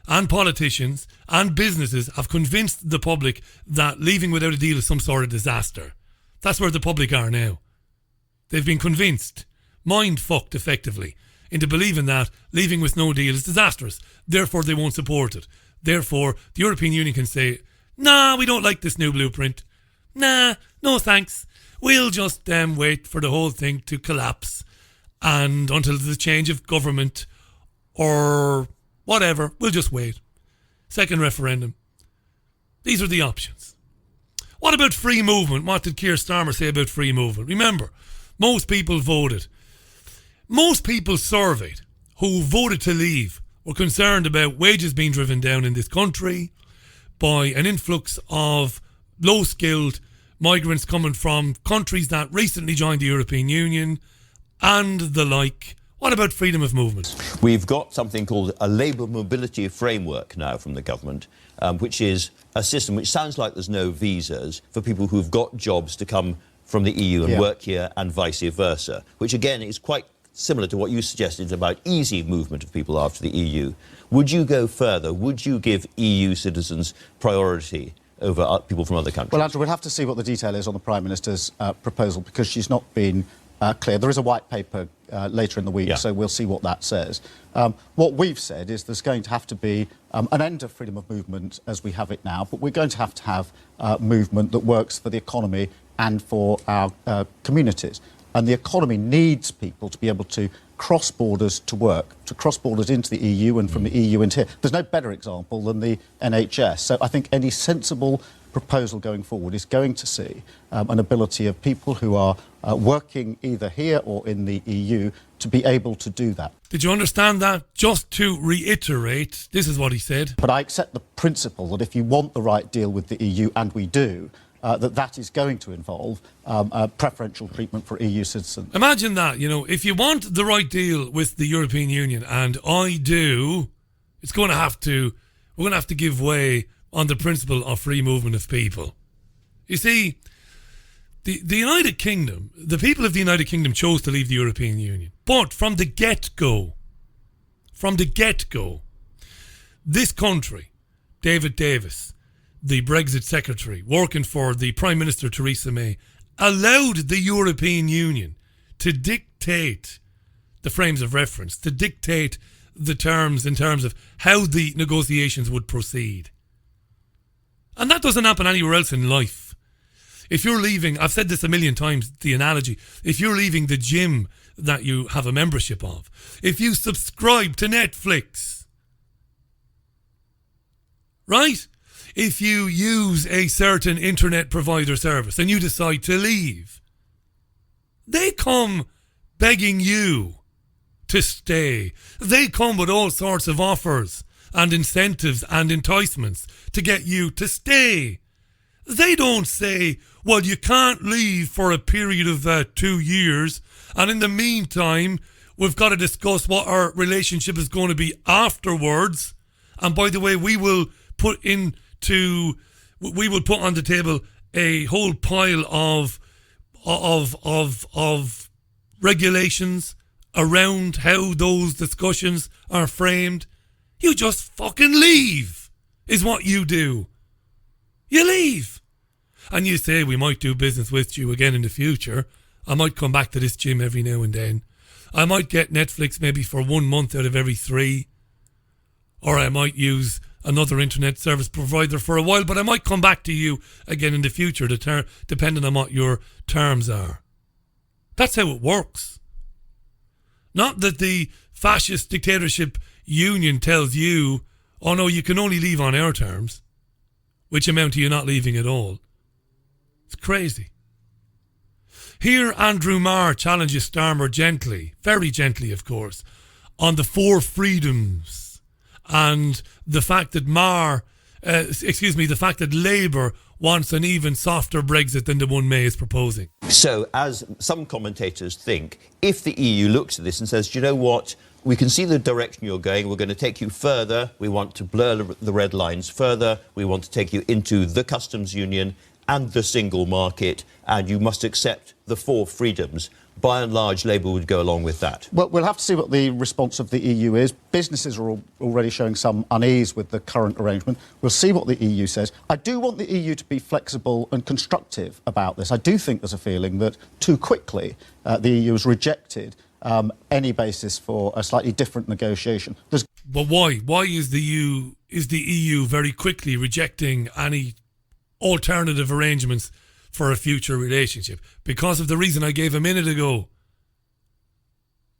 Speaker 1: and politicians and businesses have convinced the public that leaving without a deal is some sort of disaster. That's where the public are now. They've been convinced, mind-fucked effectively, into believing that leaving with no deal is disastrous. Therefore they won't support it. Therefore the European Union can say, nah, we don't like this new blueprint. Nah, no thanks. We'll just wait for the whole thing to collapse and until there's a change of government or whatever. We'll just wait. Second referendum. These are the options. What about free movement? What did Keir Starmer say about free movement? Remember, most people voted. Most people surveyed who voted to leave were concerned about wages being driven down in this country, by an influx of low-skilled migrants coming from countries that recently joined the European Union and the like. What about freedom of movement?
Speaker 6: We've got something called a labour mobility framework now from the government, which is a system which sounds like there's no visas for people who've got jobs to come from the EU and work here and vice versa, which again is quite similar to what you suggested about easy movement of people after the EU. Would you go further? Would you give EU citizens priority over people from other countries?
Speaker 10: Well, Andrew, we'll have to see what the detail is on the Prime Minister's proposal because she's not been clear. There is a white paper later in the week, so we'll see what that says. What we've said is there's going to have to be an end of freedom of movement as we have it now, but we're going to have movement that works for the economy and for our communities. And the economy needs people to be able to cross borders to work, to cross borders into the EU and from the EU into here. There's no better example than the NHS. So I think any sensible proposal going forward is going to see an ability of people who are working either here or in the EU to be able to do that.
Speaker 1: Did you understand that? Just to reiterate, this is what he said.
Speaker 10: But I accept the principle that if you want the right deal with the EU, and we do, that is going to involve preferential treatment for EU citizens.
Speaker 1: Imagine that, you know, if you want the right deal with the European Union, and I do, It's going to have to, we're going to have to give way on the principle of free movement of people. You see, the United Kingdom, the people of the United Kingdom chose to leave the European Union. But from the get-go, this country, David Davis, the Brexit secretary, working for the Prime Minister Theresa May, allowed the European Union to dictate the frames of reference, to dictate the terms in terms of how the negotiations would proceed. And that doesn't happen anywhere else in life. If you're leaving, I've said this a million times, the analogy, if you're leaving the gym that you have a membership of, if you subscribe to Netflix, right? If you use a certain internet provider service and you decide to leave, they come begging you to stay. They come with all sorts of offers and incentives and enticements to get you to stay. They don't say, well, you can't leave for a period of 2 years, and in the meantime, we've got to discuss what our relationship is going to be afterwards. And by the way, we will put on the table a whole pile of regulations around how those discussions are framed. You just fucking leave, is what you do. You leave. And you say, we might do business with you again in the future. I might come back to this gym every now and then. I might get Netflix maybe for 1 month out of every 3. Or I might use another internet service provider for a while, but I might come back to you again in the future, depending on what your terms are. That's how it works. Not that the fascist dictatorship union tells you, oh no, you can only leave on our terms, which amount to you not leaving at all. It's crazy. Here, Andrew Marr challenges Starmer gently, very gently of course, on the 4 freedoms and the fact that the fact that Labour wants an even softer Brexit than the one May is proposing.
Speaker 6: So, as some commentators think, if the EU looks at this and says, do you know what, we can see the direction you're going, we're going to take you further, we want to blur the red lines further, we want to take you into the customs union and the single market, and you must accept the 4 freedoms. By and large, Labour would go along with that.
Speaker 10: Well, we'll have to see what the response of the EU is. Businesses are already showing some unease with the current arrangement. We'll see what the EU says. I do want the EU to be flexible and constructive about this. I do think there's a feeling that too quickly the EU has rejected any basis for a slightly different negotiation.
Speaker 1: But why? Why is the EU very quickly rejecting any alternative arrangements for a future relationship? Because of the reason I gave a minute ago.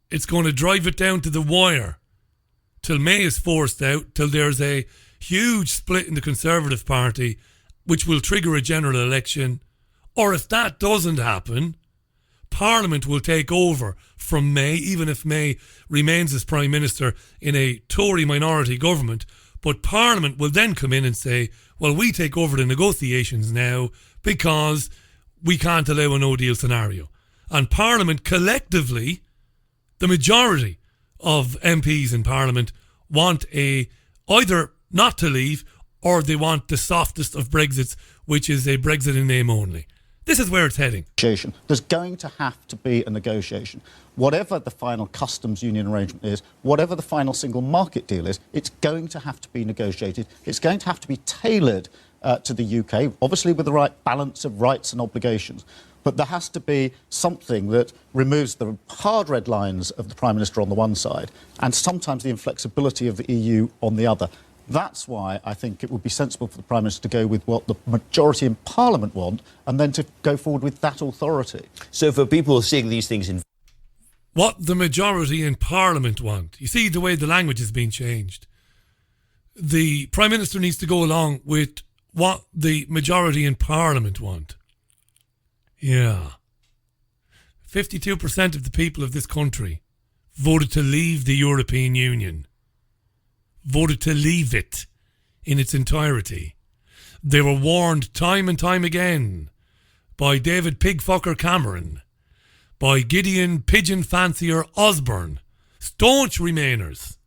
Speaker 1: It's going to drive it down to the wire till May is forced out, till there's a huge split in the Conservative Party, which will trigger a general election. Or if that doesn't happen, Parliament will take over from May, even if May remains as Prime Minister in a Tory minority government. But Parliament will then come in and say, well, we take over the negotiations now because we can't allow a no-deal scenario. And Parliament collectively, the majority of MPs in Parliament want either not to leave or they want the softest of Brexits, which is a Brexit in name only. This is where it's heading.
Speaker 10: There's going to have to be a negotiation. Whatever the final customs union arrangement is, whatever the final single market deal is, it's going to have to be negotiated. It's going to have to be tailored to the UK, obviously with the right balance of rights and obligations. But there has to be something that removes the hard red lines of the Prime Minister on the one side and sometimes the inflexibility of the EU on the other. That's why I think it would be sensible for the Prime Minister to go with what the majority in Parliament want and then to go forward with that authority.
Speaker 6: So for people seeing these things in...
Speaker 1: What the majority in Parliament want. You see the way the language has been changed. The Prime Minister needs to go along with what the majority in Parliament want. Yeah. 52% of the people of this country voted to leave the European Union. Voted to leave it in its entirety. They were warned time and time again by David Pigfucker Cameron, by Gideon Pigeon Fancier Osborne, staunch Remainers.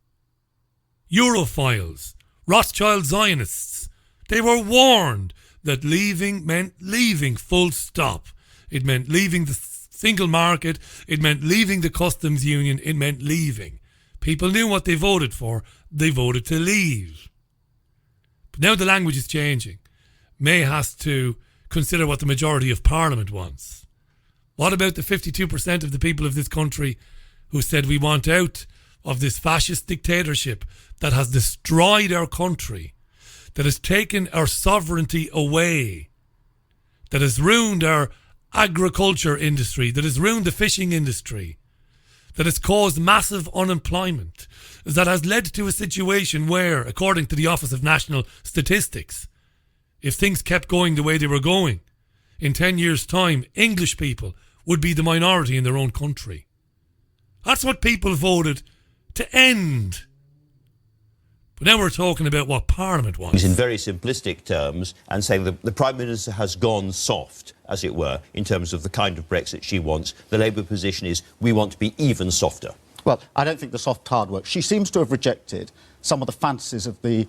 Speaker 1: Europhiles, Rothschild Zionists. They were warned that leaving meant leaving, full stop. It meant leaving the single market. It meant leaving the customs union. It meant leaving. People knew what they voted for. They voted to leave. But now the language is changing. May has to consider what the majority of Parliament wants. What about the 52% of the people of this country who said we want out of this fascist dictatorship that has destroyed our country, that has taken our sovereignty away, that has ruined our agriculture industry, that has ruined the fishing industry, that has caused massive unemployment, that has led to a situation where, according to the Office of National Statistics, if things kept going the way they were going, in 10 years' time, English people would be the minority in their own country. That's what people voted to end. But now we're talking about what Parliament wants.
Speaker 6: In very simplistic terms, and saying that the Prime Minister has gone soft, as it were, in terms of the kind of Brexit she wants. The Labour position is we want to be even softer.
Speaker 10: Well, I don't think the soft hard works. She seems to have rejected some of the fantasies of the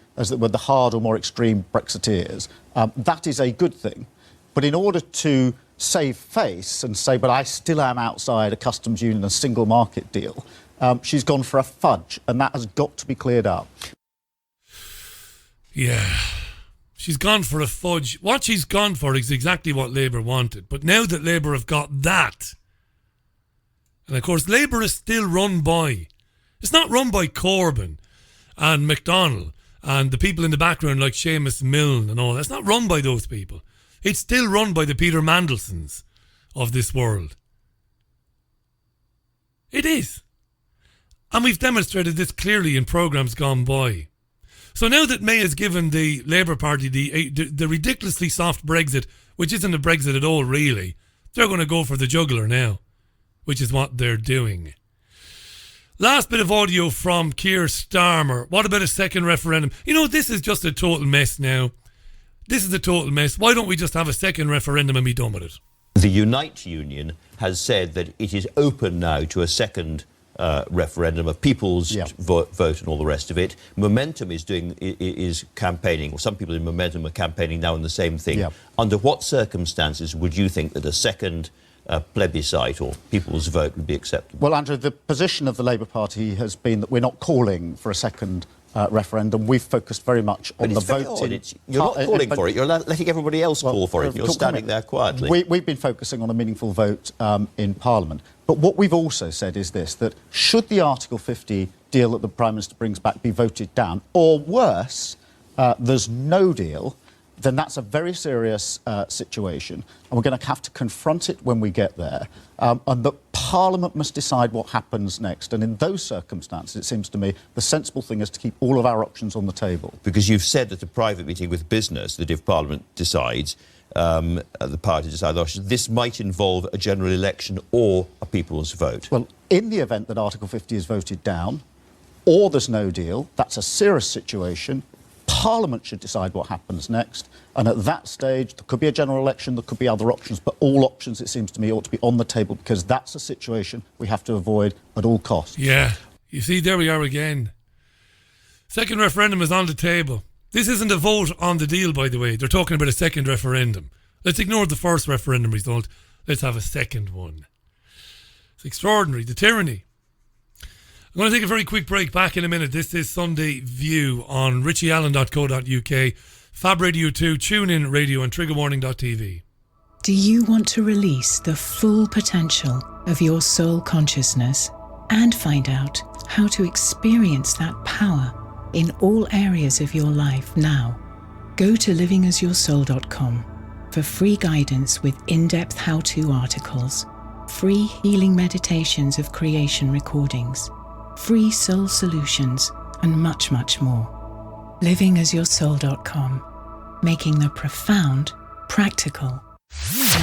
Speaker 10: hard or more extreme Brexiteers. That is a good thing. But in order to save face and say, but I still am outside a customs union and single market deal, she's gone for a fudge, and that has got to be cleared up.
Speaker 1: Yeah, she's gone for a fudge. What she's gone for is exactly what Labour wanted. But now that Labour have got that, and of course Labour is still run by, it's not run by Corbyn and McDonnell and the people in the background like Seamus Milne and all that. It's not run by those people. It's still run by the Peter Mandelsons of this world. It is. And we've demonstrated this clearly in programmes gone by. So now that May has given the Labour Party the ridiculously soft Brexit, which isn't a Brexit at all really, they're going to go for the jugular now, which is what they're doing. Last bit of audio from Keir Starmer. What about a second referendum? You know, this is just a total mess now. This is a total mess. Why don't we just have a second referendum and be done with it?
Speaker 6: The Unite Union has said that it is open now to a second referendum, a people's vote and all the rest of it. Momentum is campaigning, or some people in Momentum are campaigning now on the same thing. Yep. Under what circumstances would you think that a second plebiscite or people's vote would be acceptable?
Speaker 10: Well, Andrew, the position of the Labour Party has been that we're not calling for a second referendum. We've focused very much on the vote.
Speaker 6: You're not calling for it. You're letting everybody else call for it. You're standing there quietly.
Speaker 10: We've been focusing on a meaningful vote in Parliament. But what we've also said is this, that should the Article 50 deal that the Prime Minister brings back be voted down, or worse, there's no deal, then that's a very serious situation, and we're going to have to confront it when we get there, and that Parliament must decide what happens next. And in those circumstances, it seems to me, the sensible thing is to keep all of our options on the table.
Speaker 6: Because you've said at a private meeting with business that if Parliament decides, the party decide, this might involve a general election or a people's vote.
Speaker 10: Well, in the event that Article 50 is voted down, or there's no deal, that's a serious situation. Parliament should decide what happens next, and at that stage there could be a general election, there could be other options, but all options, it seems to me, ought to be on the table, because that's a situation we have to avoid at all costs.
Speaker 1: Yeah, you see, there we are again. Second referendum is on the table. This isn't a vote on the deal, by the way. They're talking about a second referendum. Let's ignore the first referendum result. Let's have a second one. It's extraordinary, the tyranny. I'm going to take a very quick break. Back in a minute. This is Sunday View on richieallen.co.uk, Fab Radio 2, TuneIn Radio and triggerwarning.tv.
Speaker 11: Do you want to release the full potential of your soul consciousness and find out how to experience that power in all areas of your life now? Go to livingasyoursoul.com for free guidance with in-depth how-to articles, free healing meditations of creation recordings, free soul solutions, and much, much more. livingasyoursoul.com, making the profound practical.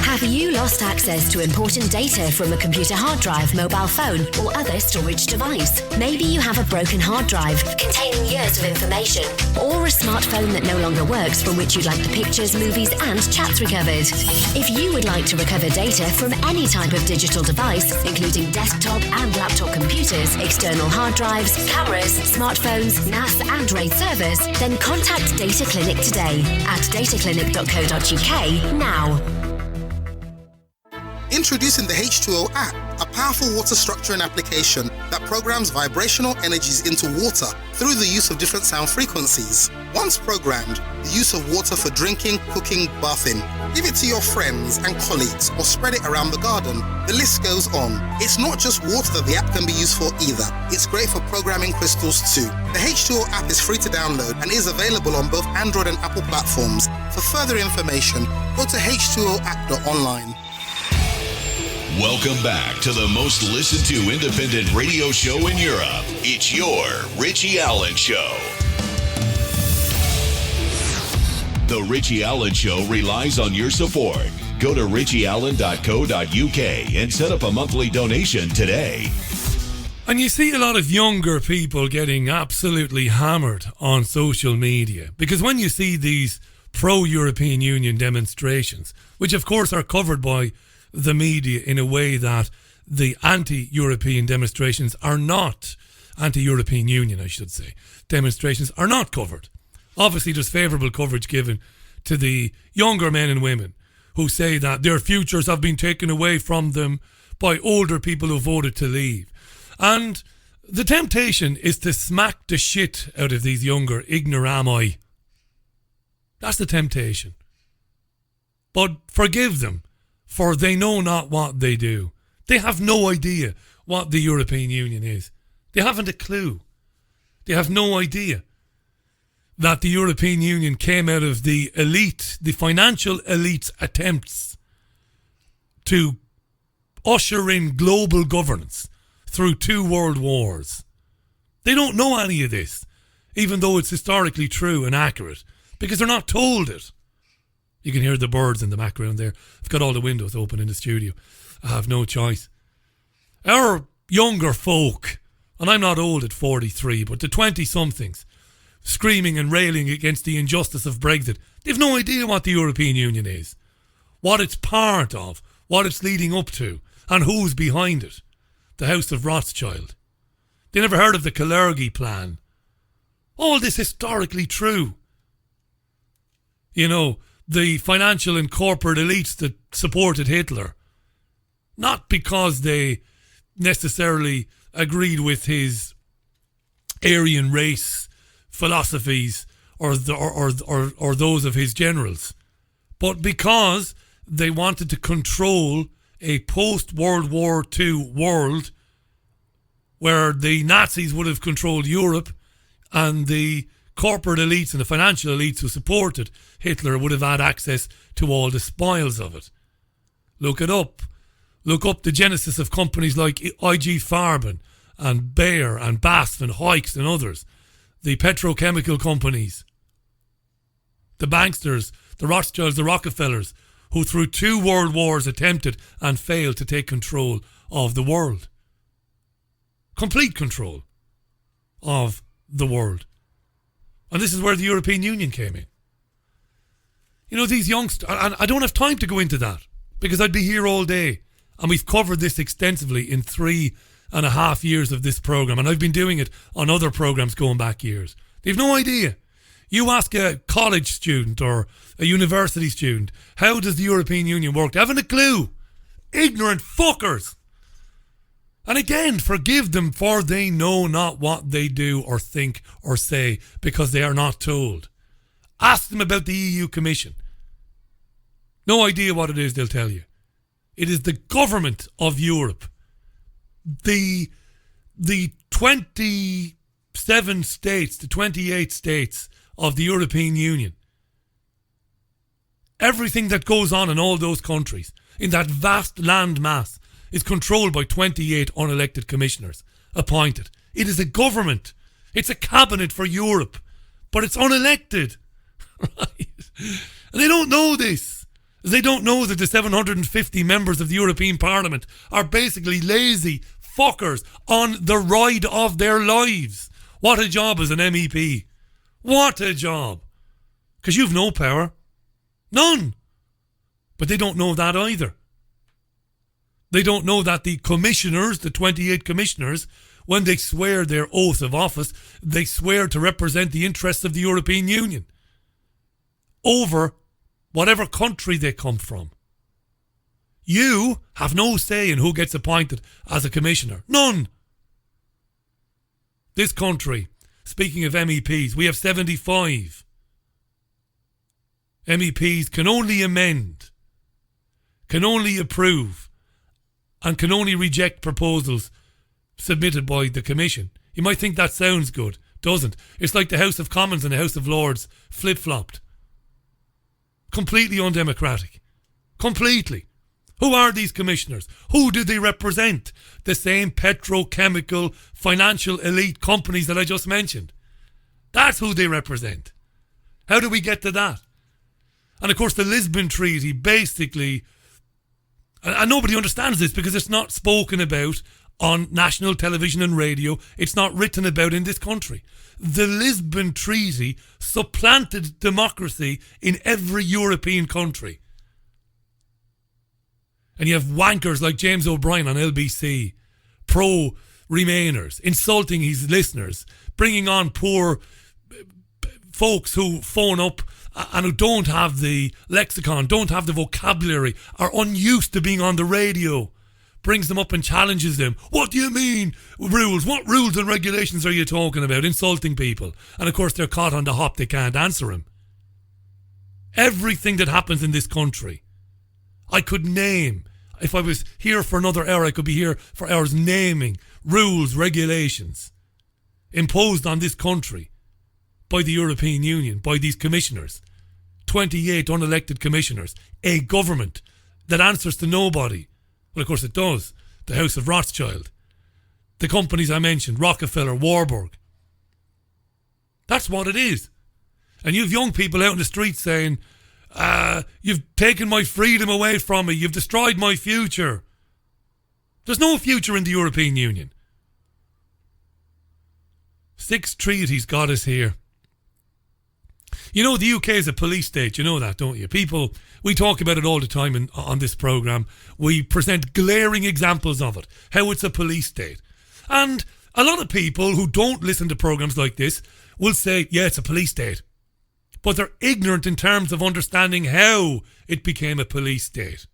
Speaker 7: Have you lost access to important data from a computer hard drive, mobile phone, or other storage device? Maybe you have a broken hard drive containing years of information, or a smartphone that no longer works from which you'd like the pictures, movies, and chats recovered. If you would like to recover data from any type of digital device, including desktop and laptop computers, external hard drives, cameras, smartphones, NAS, and RAID servers, then contact Data Clinic today at dataclinic.co.uk now.
Speaker 9: Introducing the H2O app, a powerful water structuring application that programs vibrational energies into water through the use of different sound frequencies. Once programmed, the use of water for drinking, cooking, bathing. Give it to your friends and colleagues or spread it around the garden. The list goes on. It's not just water that the app can be used for either. It's great for programming crystals too. The H2O app is free to download and is available on both Android and Apple platforms. For further information, go to h2oapp.online.
Speaker 2: Welcome back to the most listened to independent radio show in Europe. It's your Richie Allen Show. The Richie Allen Show relies on your support. Go to richieallen.co.uk and set up a monthly donation today.
Speaker 1: And you see a lot of younger people getting absolutely hammered on social media, because when you see these pro-European Union demonstrations, which of course are covered by the media in a way that the anti-European demonstrations are not, anti-European Union I should say, demonstrations are not covered. Obviously there's favourable coverage given to the younger men and women who say that their futures have been taken away from them by older people who voted to leave. And the temptation is to smack the shit out of these younger ignorami. That's the temptation. But forgive them, for they know not what they do. They have no idea what the European Union is. They haven't a clue. They have no idea that the European Union came out of the elite, the financial elite's attempts to usher in global governance through 2 world wars. They don't know any of this, even though it's historically true and accurate, because they're not told it. You can hear the birds in the background there. I've got all the windows open in the studio. I have no choice. Our younger folk, and I'm not old at 43, but the 20-somethings, screaming and railing against the injustice of Brexit, they've no idea what the European Union is, what it's part of, what it's leading up to, and who's behind it. The House of Rothschild. They never heard of the Kalergi Plan. All this historically true. You know, the financial and corporate elites that supported Hitler, not because they necessarily agreed with his Aryan race philosophies or those of his generals, but because they wanted to control a post-World War II world where the Nazis would have controlled Europe and the corporate elites and the financial elites who supported Hitler would have had access to all the spoils of it. Look it up. Look up the genesis of companies like IG Farben and Bayer and BASF and Hoyks and others. The petrochemical companies. The banksters, the Rothschilds, the Rockefellers, who through 2 world wars attempted and failed to take control of the world. Complete control of the world. And this is where the European Union came in. You know, these youngsters, and I don't have time to go into that because I'd be here all day. And we've covered this extensively in 3.5 years of this programme. And I've been doing it on other programmes going back years. They've no idea. You ask a college student or a university student, how does the European Union work? They haven't a clue. Ignorant fuckers. And again, forgive them, for they know not what they do or think or say because they are not told. Ask them about the EU Commission. No idea what it is, they'll tell you. It is the government of Europe. The 27 states, the 28 states of the European Union. Everything that goes on in all those countries, in that vast land mass, is controlled by 28 unelected commissioners appointed. It is a government. It's a cabinet for Europe, but it's unelected. Right? And they don't know this. They don't know that the 750 members of the European Parliament are basically lazy fuckers on the ride of their lives. What a job as an MEP. What a job. Because you've no power. None. But they don't know that either. They don't know that the commissioners, the 28 commissioners, when they swear their oath of office, they swear to represent the interests of the European Union over whatever country they come from. You have no say in who gets appointed as a commissioner. None. This country, speaking of MEPs, we have 75. MEPs can only amend, can only approve, and can only reject proposals submitted by the Commission. You might think that sounds good. Doesn't. It's like the House of Commons and the House of Lords flip-flopped. Completely undemocratic. Completely. Who are these commissioners? Who do they represent? The same petrochemical financial elite companies that I just mentioned. That's who they represent. How do we get to that? And of course the Lisbon Treaty basically, and nobody understands this because it's not spoken about on national television and radio. It's not written about in this country. The Lisbon Treaty supplanted democracy in every European country. And you have wankers like James O'Brien on LBC, pro-Remainers, insulting his listeners, bringing on poor folks who phone up and who don't have the lexicon, don't have the vocabulary, are unused to being on the radio. Brings them up and challenges them. What do you mean rules? What rules and regulations are you talking about? Insulting people. And of course they're caught on the hop. They can't answer him. Everything that happens in this country, I could name. If I was here for another hour, I could be here for hours naming rules, regulations imposed on this country by the European Union, by these commissioners. 28 unelected commissioners. A government that answers to nobody. Well, of course it does. The House of Rothschild. The companies I mentioned, Rockefeller, Warburg. That's what it is. And you have young people out in the streets saying, you've taken my freedom away from me. You've destroyed my future. There's no future in the European Union. 6 treaties got us here. You know, the UK is a police state. You know that, don't you? People, we talk about it all the time on this programme. We present glaring examples of it, how it's a police state. And a lot of people who don't listen to programmes like this will say, yeah, it's a police state. But they're ignorant in terms of understanding how it became a police state.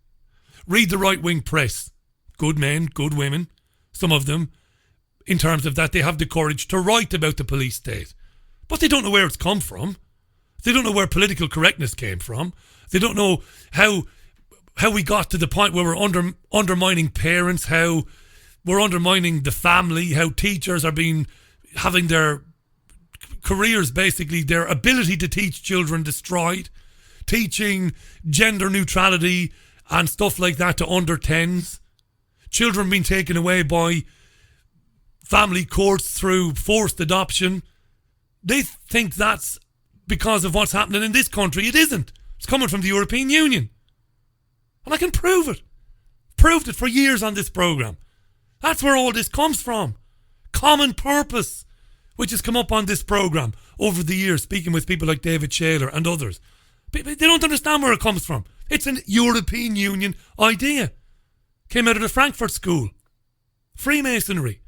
Speaker 1: Read the right-wing press. Good men, good women, some of them, in terms of that they have the courage to write about the police state. But they don't know where it's come from. They don't know where political correctness came from. They don't know how we got to the point where we're undermining parents, how we're undermining the family, how teachers are having their careers, basically their ability to teach children destroyed, teaching gender neutrality and stuff like that to under 10s, children being taken away by family courts through forced adoption. They think that's because of what's happening in this country. It isn't. It's coming from the European Union. And I can prove it. Proved it for years on this programme. That's where all this comes from. Common purpose, which has come up on this programme over the years, speaking with people like David Shaler and others. They don't understand where it comes from. It's an European Union idea. Came out of the Frankfurt School. Freemasonry.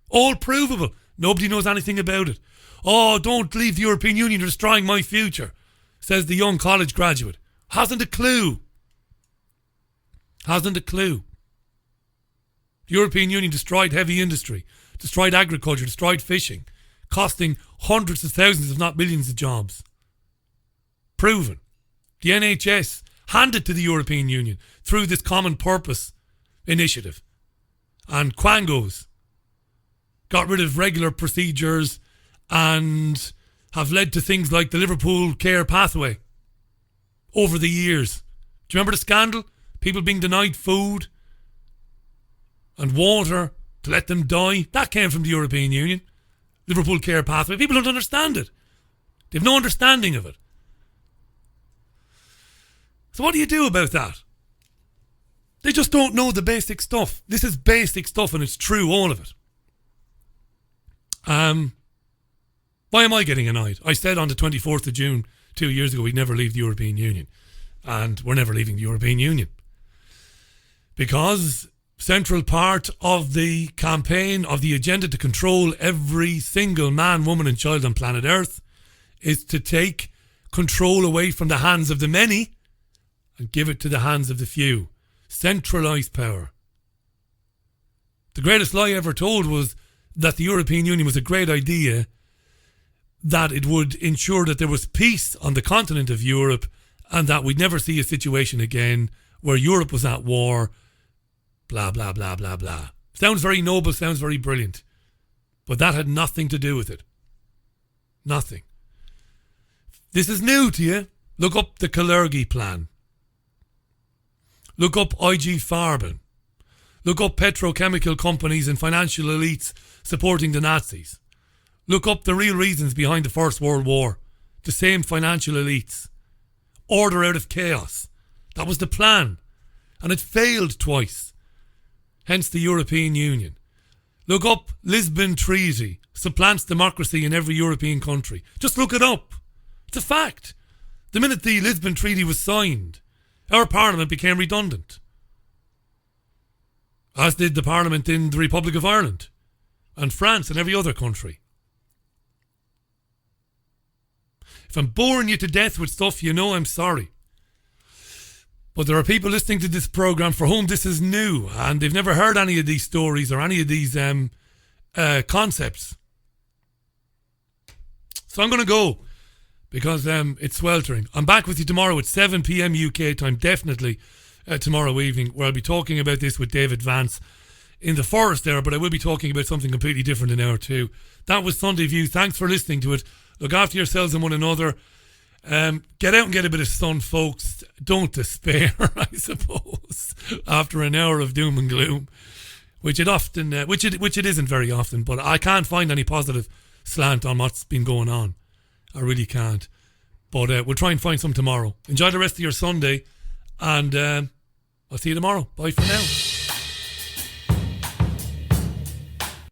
Speaker 1: All provable. Nobody knows anything about it. Oh, don't leave the European Union, you're destroying my future, says the young college graduate. Hasn't a clue. Hasn't a clue. The European Union destroyed heavy industry, destroyed agriculture, destroyed fishing, costing hundreds of thousands, if not millions of jobs. Proven. The NHS handed to the European Union through this common purpose initiative. And Quangos got rid of regular procedures and have led to things like the Liverpool care pathway over the years. Do you remember the scandal? People being denied food and water to let them die. That came from the European Union. Liverpool care pathway. People don't understand it. They have no understanding of it. So what do you do about that? They just don't know the basic stuff. This is basic stuff and it's true, all of it. Why am I getting annoyed? I said on the 24th of June 2 years ago we'd never leave the European Union. And we're never leaving the European Union. Because central part of the campaign, of the agenda to control every single man, woman and child on planet Earth is to take control away from the hands of the many and give it to the hands of the few. Centralised power. The greatest lie ever told was that the European Union was a great idea, that it would ensure that there was peace on the continent of Europe and that we'd never see a situation again where Europe was at war, blah, blah, blah, blah, blah. Sounds very noble, sounds very brilliant. But that had nothing to do with it. Nothing. This is new to you. Look up the Kalergi Plan. Look up IG Farben. Look up petrochemical companies and financial elites supporting the Nazis. Look up the real reasons behind the First World War. The same financial elites. Order out of chaos. That was the plan. And it failed twice. Hence the European Union. Look up Lisbon Treaty. Supplants democracy in every European country. Just look it up. It's a fact. The minute the Lisbon Treaty was signed, our parliament became redundant. As did the parliament in the Republic of Ireland and France and every other country. If I'm boring you to death with stuff, you know I'm sorry. But there are people listening to this programme for whom this is new and they've never heard any of these stories or any of these concepts. So I'm going to go because it's sweltering. I'm back with you tomorrow at 7 p.m. UK time, definitely tomorrow evening, where I'll be talking about this with David Vance in the forest there, but I will be talking about something completely different in hour 2. That was Sunday View. Thanks for listening to it. Look after yourselves and one another. Get out and get a bit of sun, folks. Don't despair, I suppose, after an hour of doom and gloom, which it often, which it isn't very often. But I can't find any positive slant on what's been going on. I really can't. But we'll try and find some tomorrow. Enjoy the rest of your Sunday, and I'll see you tomorrow. Bye for now.